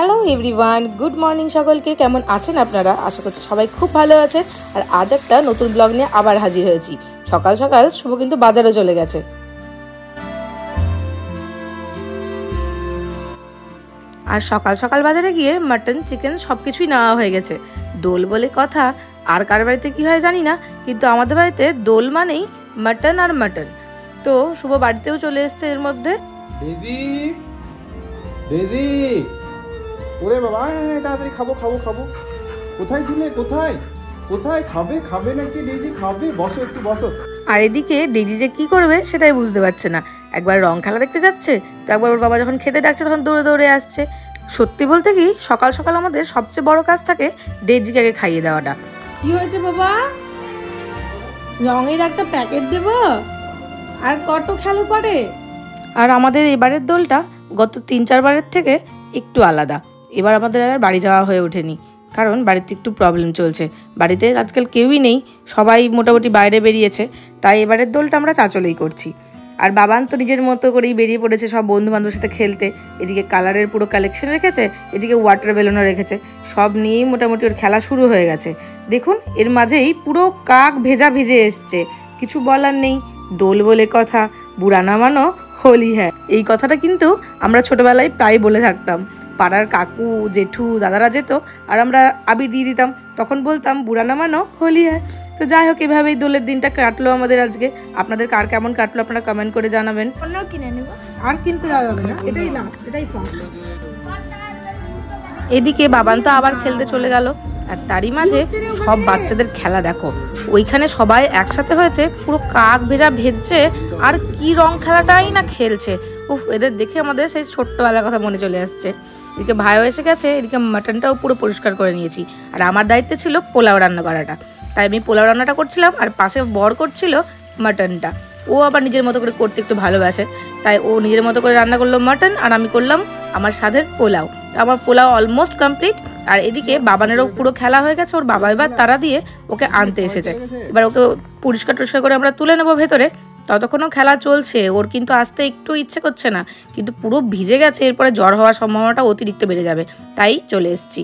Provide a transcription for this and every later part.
Hello everyone, good morning সকলকে। কেমন আছেন আপনারা? আশা করছি সবাই খুব ভালো আছেন। আর আজ একটা নতুন ব্লগ নিয়ে আবার হাজির হয়েছি। সকাল সকাল শুভ কিন্তু বাজারে চলে গেছে। আর সকাল সকাল বাজারে গিয়ে মাটন, চিকেন সব কিছুই নেওয়া হয়ে গেছে। দোল বলে কথা, আর কার বাড়িতে কি হয় জানি না, কিন্তু আমাদের বাড়িতে দোল মানেই মাটন আর মাটন। তো শুভ বাড়িতেও চলে এসছে এর মধ্যে। দিদি দিদি, ওরে বাবা, তাড়াতাড়ি খাবো খাবো খাবো। কোথায় ছিলে? কোথায় কোথায় খাবে? খাবে নাকি দিদি? খাবে, বসো একটু বসো। আর এদিকে ডেজি যে কি করবে সেটাই বুঝতে পারছে না। একবার রং খেলা দেখতে যাচ্ছে, তো একবার ওর বাবা যখন খেতে ডাকছে তখন দৌড়ে দৌড়ে আসছে। সত্যি বলতে কি, সকাল সকাল আমাদের সবচেয়ে বড় কাজ থাকে ডেজিকে আগে খাইয়ে দেওয়াটা। কি হয়েছে বাবা? রঙের একটা প্যাকেট দেব? আর কত খেলো করে? আর আমাদের এবারের দোলটা গত 3-4 বারের থেকে একটু আলাদা। এবার আমাদের আর বাড়ি যাওয়া হয়ে ওঠেনি, কারণ বাড়িতে একটু প্রবলেম চলছে। বাড়িতে আজকাল কেউই নেই, সবাই মোটামুটি বাইরে বেরিয়েছে। তাই এবারের দোলটা আমরা চাঁচলেই করছি। আর বাবান তো নিজের মতো করেই বেরিয়ে পড়েছে সব বন্ধু বান্ধবের সাথে খেলতে। এদিকে কালারের পুরো কালেকশন রেখেছে, এদিকে ওয়াটার বেলুনও রেখেছে। সব নিয়েই মোটামুটি ওর খেলা শুরু হয়ে গেছে। দেখুন, এর মাঝেই পুরো কাক ভেজা ভিজে এসছে। কিছু বলার নেই, দোল বলে কথা, বুড়া না মানো হোলি হ্যাঁ। এই কথাটা কিন্তু আমরা ছোটবেলায় প্রায় বলে থাকতাম। পাড়ার কাকু, জেঠু, দাদারা যেত আর আমরা আবির দিয়ে দিতাম, তখন বলতাম বুড়া না মানো হোলি হ্যাঁ। তো যাই হোক, এভাবেই দোলের দিনটা কাটলো আমাদের আজকে। আপনাদের কার কেমন কাটলো আপনারা কমেন্ট করে জানাবেন। আর কিনতে যাবে না, এটাই লাস্ট, এটাই ফার্স্ট। এদিকে বাবান তো আবার খেলতে চলে গেল। আর তারই মাঝে সব বাচ্চাদের খেলা দেখো। ওইখানে সবাই একসাথে হয়েছে, পুরো কাক ভেজা ভেজছে আর কি রং খেলাটাই না খেলছে। উফ, এদের দেখে আমাদের সেই ছোট্টবেলার কথা মনে চলে আসছে। এদিকে ভাইও এসে গেছে, এদিকে মাটনটাও পুরো পরিষ্কার করে নিয়েছি। আর আমার দায়িত্ব ছিল পোলাও রান্না করাটা, তাই আমি পোলাও রান্নাটা করছিলাম আর পাশে বর করছিল মাটনটা। ও আবার নিজের মতো করে করতে একটু ভালোবাসে, তাই ও নিজের মতো করে রান্না করলো মাটন আর আমি করলাম আমার স্বাদের পোলাও। আমার পোলাও অলমোস্ট কমপ্লিট। আর এদিকে বাবানেরও পুরো খেলা হয়ে গেছে। ওর বাবা এবার তারা দিয়ে ওকে আনতে এসেছে। এবার ওকে পরিষ্কার টরিষ্কার করে আমরা তুলে নেবো ভেতরে। ততক্ষণও খেলা চলছে, ওর কিন্তু আসতে একটু ইচ্ছে করছে না, কিন্তু পুরো ভিজে গেছে। এরপরে জ্বর হওয়ার সম্ভাবনাটা অতিরিক্ত বেড়ে যাবে, তাই চলে এসেছি।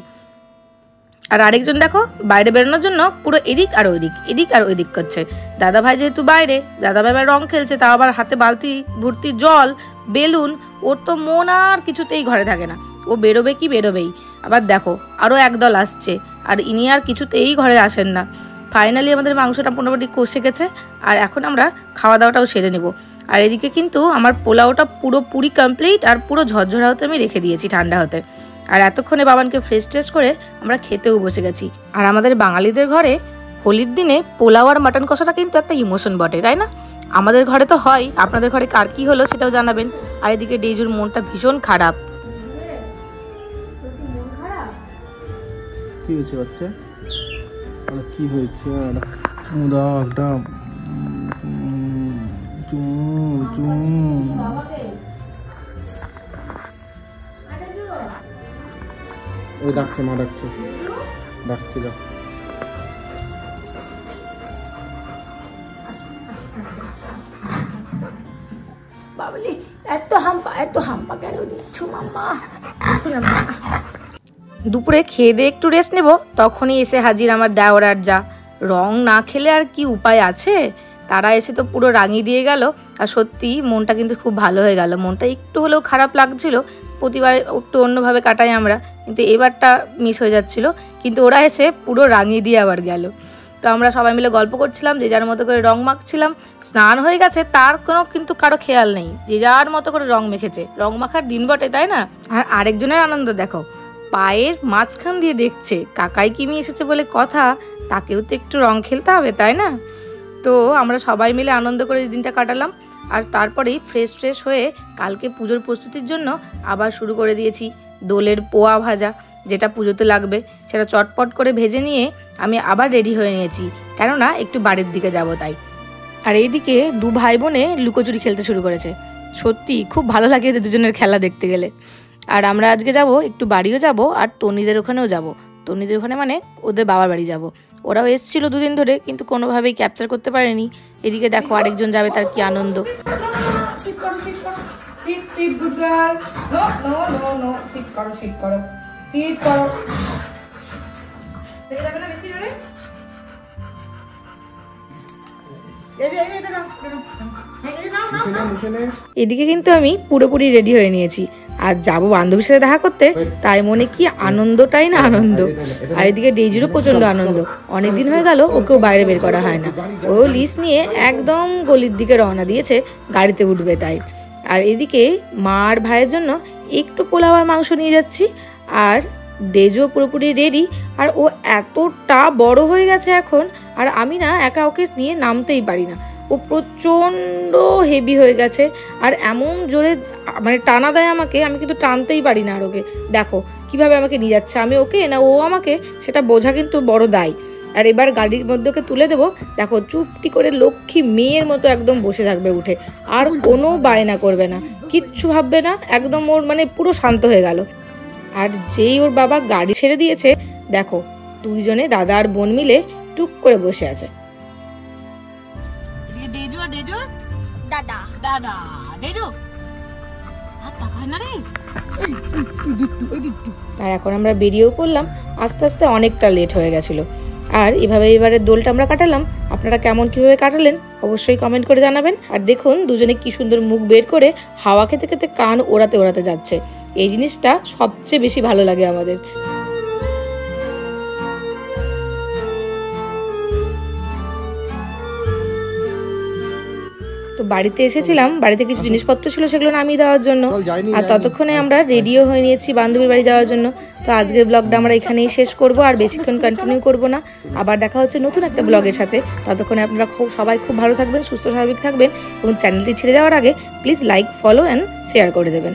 আর আরেকজন দেখো বাইরে বেরোনোর জন্য পুরো এদিক আর ওইদিক করছে। দাদা ভাই যেহেতু বাইরে, দাদা ভাই আবার রং খেলছে, তাও আবার হাতে বালতি ভর্তি জল, বেলুন। ওর তো মন আর কিছুতেই ঘরে থাকে না, ও বেরোবে কি বেরোবেই। আবার দেখো আরও একদল আসছে, আর ইনি আর কিছুতেই ঘরে আসেন না। ফাইনালি আমাদের মাংসটা মোটামুটি কষে গেছে, আর এখন আমরা খাওয়া দাওয়াটাও সেরে নেব। আর এদিকে কিন্তু আমার পোলাওটা পুরোপুরি কমপ্লিট আর পুরো ঝরঝরা হতে আমি রেখে দিয়েছি ঠান্ডা হতে। আর এতক্ষণে বাবানকে ফ্রেশ ট্রেশ করে আমরা খেতেও বসে গেছি। আর আমাদের বাঙালিদের ঘরে হোলির দিনে পোলাও আর মাটন কষাটা কিন্তু একটা ইমোশন বটে, তাই না? আমাদের ঘরে তো হয়, আপনাদের ঘরে কার কি হলো সেটাও জানাবেন। আর এদিকে ডেজুর মনটা ভীষণ খারাপ। কি হয়েছে বাচ্চা? কি হয়েছে? ওই ডাকছে, মা ডাকছে, ডাকছে যাও। বাবলি, এত হাম্পা কেন দিচ্ছ মাম্মা? দুপুরে খেয়ে দিয়ে একটু রেস্ট নেব, তখনই এসে হাজির আমার দেওর আর যা। রং না খেলে আর কি উপায় আছে? তারা এসে তো পুরো রাঙিয়ে দিয়ে গেল। আর সত্যি মনটা কিন্তু খুব ভালো হয়ে গেল। মনটা একটু হলেও খারাপ লাগছিল, প্রতিবার একটু অন্যভাবে কাটাই আমরা, কিন্তু এবারটা মিস হয়ে যাচ্ছিল। কিন্তু ওরা এসে পুরো রাঙিয়ে দিয়ে আবার গেল। তো আমরা সবাই মিলে গল্প করছিলাম, যে যার মতো করে রং মাখছিলাম। স্নান হয়ে গেছে তার কোনো কিন্তু কারো খেয়াল নেই, যে যার মতো করে রং মেখেছে। রং মাখার দিন বটে, তাই না? আর আরেকজনের আনন্দ দেখো, পায়ের মাঝখান দিয়ে দেখছে কাকাই কিমি এসেছে বলে কথা, তাকেও তো একটু রং খেলতে হবে, তাই না? তো আমরা সবাই মিলে আনন্দ করে দিনটা কাটালাম। আর তারপরেই ফ্রেশ হয়ে কালকে পুজোর প্রস্তুতির জন্য আবার শুরু করে দিয়েছি দোলের পোয়া ভাজা, যেটা পুজোতে লাগবে। সেটা চটপট করে ভেজে নিয়ে আমি আবার রেডি হয়ে নিয়েছি, কেননা একটু বাড়ির দিকে যাব তাই। আর এইদিকে দু ভাই বোনে লুকোচুরি খেলতে শুরু করেছে। সত্যি খুব ভালো লাগে এদের দুজনের খেলা দেখতে গেলে। আর আমরা আজকে যাব, একটু বাড়িও যাব আর তনিদের ওখানেও যাব। তনিদের ওখানে মানে ওদের বাবার বাড়ি যাব। ওরাও এসেছিল 2 দিন ধরে, কিন্তু কোনোভাবেই ক্যাপচার করতে পারেনি। এদিকে দেখো আরেকজন যাবে, তার কি আনন্দ। Sit sit good girl. No no no no, sit করো সিট করো সিট করো। দেখে যাবে না বেশি জোরে। এই যে এটা নাও, এই নাও নাও। মুখে নে। এদিকে কিন্তু আমি পুরোপুরি রেডি হয়ে নিয়েছি আর যাবো বান্ধবীর সাথে দেখা করতে, তাই মনে কি আনন্দটাই না আনন্দ। আর এদিকে ডেইজিরও প্রচন্ড আনন্দ, অনেকদিন হয়ে গেল ওকেও বাইরে বের করা হয় না। ও লিস্ট নিয়ে একদম গলির দিকে রওনা দিয়েছে, গাড়িতে উঠবে তাই। আর এদিকে মা আর ভাইয়ের জন্য একটু পোলাও আর মাংস নিয়ে যাচ্ছি। আর ডেজও পুরোপুরি রেডি, আর ও এতটা বড় হয়ে গেছে এখন, আর আমি না একা ওকে নিয়ে নামতেই পারি না। ও প্রচণ্ড হেভি হয়ে গেছে আর এমন জোরে মানে টানা দেয় আমাকে, আমি কিন্তু টানতেই পারি না। আর ওকে দেখো কিভাবে আমাকে নিয়ে যাচ্ছে, আমি ওকে না ও আমাকে, সেটা বোঝা কিন্তু বড় দায়। আর এবার গাড়ির মধ্যে ওকে তুলে দেবো, দেখো চুপটি করে লক্ষ্মী মেয়ের মতো একদম বসে থাকবে উঠে, আর কোনো বায়না করবে না, কিচ্ছু ভাববে না, একদম ওর মানে পুরো শান্ত হয়ে গেল। আর যেই ওর বাবা গাড়ি ছেড়ে দিয়েছে, দেখো দুইজনে দাদা আর বোন মিলে টুক করে বসে আছে। আর এখন আমরা বেরিয়েও পড়লাম, আস্তে আস্তে অনেকটা লেট হয়ে গেছিল। আর এভাবে এবারে দোলটা আমরা কাটালাম। আপনারা কেমন কিভাবে কাটালেন অবশ্যই কমেন্ট করে জানাবেন। আর দেখুন দুজনে কি সুন্দর মুখ বের করে হাওয়া খেতে খেতে কান ওড়াতে ওড়াতে যাচ্ছে, এই জিনিসটা সবচেয়ে বেশি ভালো লাগে আমাদের। তো বাড়িতে এসেছিলাম, বাড়িতে কিছু জিনিসপত্র ছিল সেগুলো নামিয়ে দেওয়ার জন্য, আর ততক্ষণে আমরা রেডিও হয়ে নিয়েছি বান্ধবীর বাড়ি যাওয়ার জন্য। তো আজকের ব্লগটা আমরা এখানেই শেষ করব, আর বেশিক্ষণ কন্টিনিউ করব না। আবার দেখা হচ্ছে নতুন একটা ব্লগের সাথে। ততক্ষণে আপনারা সবাই খুব ভালো থাকবেন, সুস্থ স্বাভাবিক থাকবেন, এবং চ্যানেলটি ছেড়ে যাওয়ার আগে please like, follow and share করে দেবেন।